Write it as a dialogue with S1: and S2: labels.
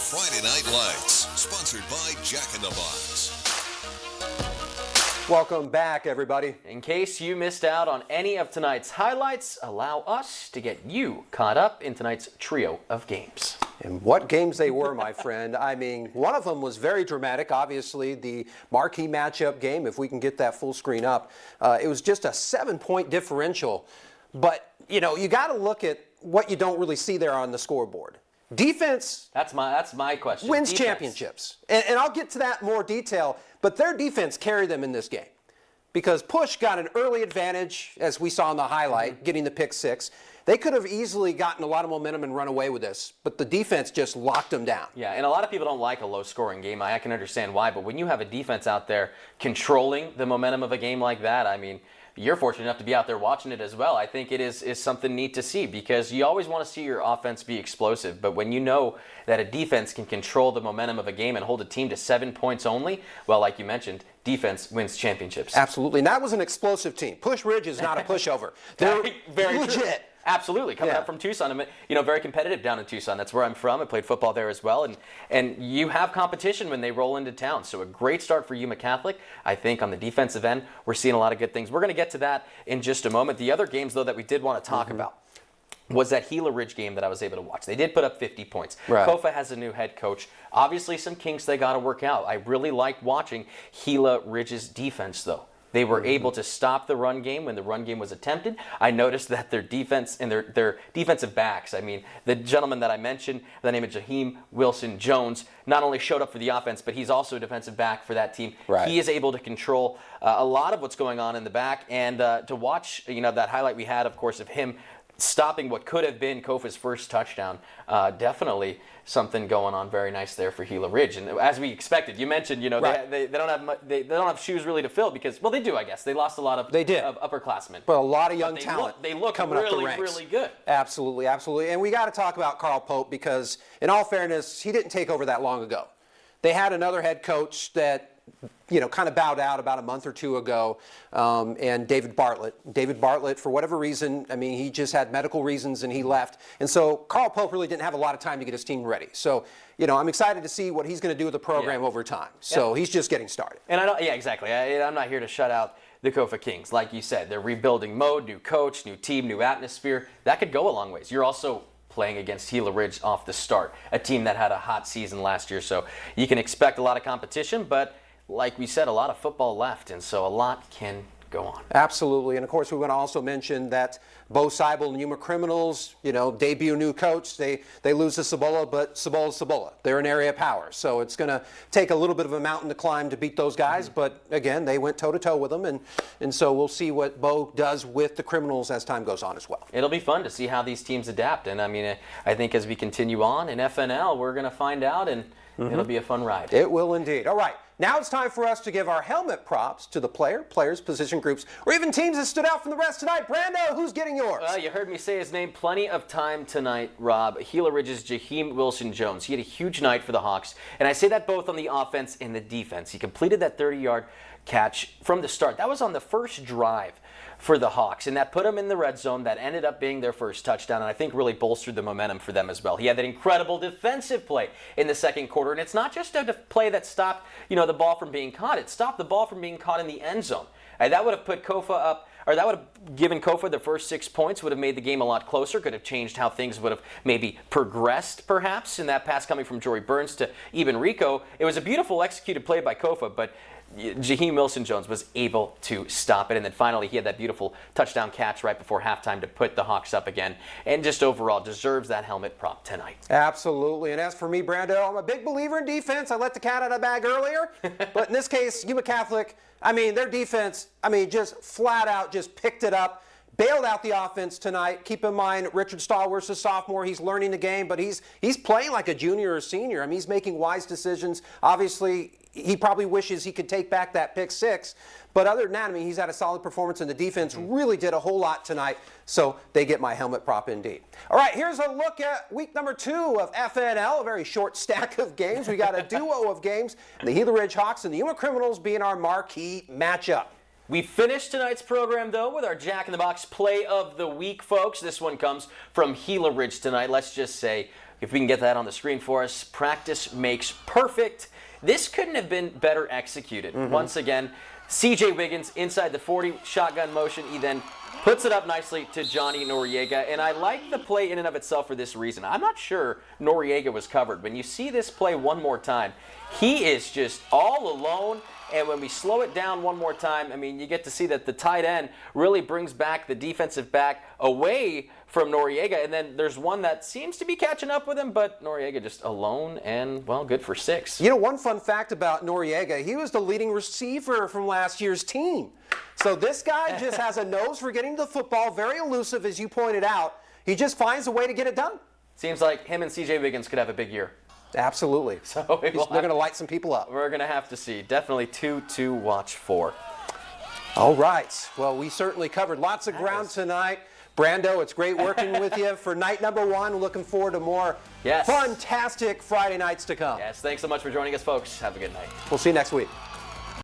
S1: Friday Night Lights, sponsored by Jack in the Box.
S2: Welcome back, everybody.
S3: In case you missed out on any of tonight's highlights, allow us to get you caught up in tonight's trio of games.
S2: And what games they were, my friend. I mean, one of them was very dramatic, obviously, the marquee matchup game, if we can get that full screen up. It was just a 7-point differential. But, you know, you got to look at what you don't really see there on the scoreboard. Defense.
S3: That's my question.
S2: Wins
S3: Defense.
S2: championships. And I'll get to that in more detail, but their defense carried them in this game. Because Push got an early advantage, as we saw in the highlight, getting the pick six. They could have easily gotten a lot of momentum and run away with this, but the defense just locked them down.
S3: Yeah, and a lot of people don't like a low-scoring game. I can understand why, but when you have a defense out there controlling the momentum of a game like that, I mean, you're fortunate enough to be out there watching it as well. I think it is something neat to see because you always want to see your offense be explosive. But when you know that a defense can control the momentum of a game and hold a team to 7 points only, well, like you mentioned, defense wins championships.
S2: Absolutely. And that was an explosive team. Push Ridge is not a pushover. They're
S3: very
S2: legit.
S3: True. Absolutely. Coming up from Tucson, you know, very competitive down in Tucson. That's where I'm from. I played football there as well. And you have competition when they roll into town. So a great start for Yuma Catholic. I think on the defensive end, we're seeing a lot of good things. We're going to get to that in just a moment. The other games, though, that we did want to talk about was that Gila Ridge game that I was able to watch. They did put up 50 points.
S2: Right.
S3: Kofa has a new head coach. Obviously, some kinks they got to work out. I really liked watching Gila Ridge's defense, though. They were able to stop the run game when the run game was attempted. I noticed that their defense and their defensive backs, I mean, the gentleman that I mentioned, the name of Jaheim Wilson-Jones, not only showed up for the offense, but he's also a defensive back for that team.
S2: Right.
S3: He is able to control a lot of what's going on in the back. And to watch, you know, that highlight we had, of course, of him stopping what could have been Kofa's first touchdown, definitely something going on very nice there for Gila Ridge. And as we expected, you mentioned, you know,
S2: right.
S3: they don't have shoes really to fill because, well, they do, I guess. They lost a lot of upperclassmen.
S2: But a lot of young talent.
S3: They look
S2: coming
S3: really,
S2: up the ranks.
S3: really good.
S2: Absolutely, absolutely. And we got to talk about Carl Pope because, in all fairness, he didn't take over that long ago. They had another head coach that, you know, kind of bowed out about a month or two ago, and David Bartlett. David Bartlett, for whatever reason, I mean, he just had medical reasons and he left. And so Carl Pope really didn't have a lot of time to get his team ready. So, you know, I'm excited to see what he's going to do with the program over time. So he's just getting started.
S3: And exactly. I'm not here to shut out the Kofa Kings. Like you said, they're rebuilding mode, new coach, new team, new atmosphere. That could go a long ways. You're also playing against Gila Ridge off the start, a team that had a hot season last year. So you can expect a lot of competition, but like we said, a lot of football left, and so a lot can go on.
S2: Absolutely. And, of course, we want to also mention that Bo Seibel and Yuma Criminals, you know, debut new coach. They lose to Cibola, but Cibola. They're an area of power. So it's going to take a little bit of a mountain to climb to beat those guys. But, again, they went toe-to-toe with them. And so we'll see what Bo does with the Criminals as time goes on as well.
S3: It'll be fun to see how these teams adapt. And, I mean, I think as we continue on in FNL, we're going to find out, and it'll be a fun ride.
S2: It will indeed. All right. Now it's time for us to give our helmet props to the players, position groups, or even teams that stood out from the rest tonight. Brando, who's getting yours?
S3: You heard me say his name plenty of time tonight, Rob. Gila Ridge's Jaheim Wilson-Jones. He had a huge night for the Hawks, and I say that both on the offense and the defense. He completed that 30-yard catch from the start. That was on the first drive for the Hawks, and that put them in the red zone. That ended up being their first touchdown, and I think really bolstered the momentum for them as well. He had that incredible defensive play in the second quarter, and it's not just a play that stopped, you know, the ball from being caught. It stopped the ball from being caught in the end zone. And that would have put Kofa up, or that would have given Kofa the first 6 points, would have made the game a lot closer, could have changed how things would have maybe progressed, perhaps, in that pass coming from Jory Burns to even Rico. It was a beautiful executed play by Kofa, but Jaheim Wilson-Jones was able to stop it. And then finally, he had that beautiful touchdown catch right before halftime to put the Hawks up again. And just overall deserves that helmet prop tonight.
S2: Absolutely. And as for me, Brando, I'm a big believer in defense. I let the cat out of the bag earlier. But in this case, Yuma Catholic, I mean, their defense, I mean, just flat out just picked it up. Bailed out the offense tonight. Keep in mind, Richard Stallworth's a sophomore. He's learning the game, but he's playing like a junior or senior. I mean, he's making wise decisions. Obviously, he probably wishes he could take back that pick six. But other than that, I mean, he's had a solid performance, and the defense really did a whole lot tonight. So they get my helmet prop indeed. All right, here's a look at week number 2 of FNL, a very short stack of games. We got a duo of games, the Gila Ridge Hawks and the Yuma Criminals being our marquee matchup.
S3: We finished tonight's program, though, with our Jack in the Box play of the week, folks. This one comes from Gila Ridge tonight. Let's just say If we can get that on the screen for us, practice makes perfect. This couldn't have been better executed. Once again, C.J. Wiggins inside the 40, shotgun motion. He then puts it up nicely to Johnny Noriega. And I like the play in and of itself for this reason. I'm not sure Noriega was covered. When you see this play one more time, he is just all alone. And when we slow it down one more time, I mean, you get to see that the tight end really brings back the defensive back away from Noriega. And then there's one that seems to be catching up with him, but Noriega just alone and, well, good for 6.
S2: You know, one fun fact about Noriega, he was the leading receiver from last year's team. So this guy just has a nose for getting the football, very elusive, as you pointed out. He just finds a way to get it done.
S3: Seems like him and C.J. Wiggins could have a big year.
S2: Absolutely.
S3: So
S2: they're going to light some people up.
S3: We're going to have to see. Definitely 2 to watch for.
S2: All right. Well, we certainly covered lots of ground tonight. Brando, it's great working with you for night number 1. Looking forward to more fantastic Friday nights to come.
S3: Yes, thanks so much for joining us, folks. Have a good night.
S2: We'll see you next week.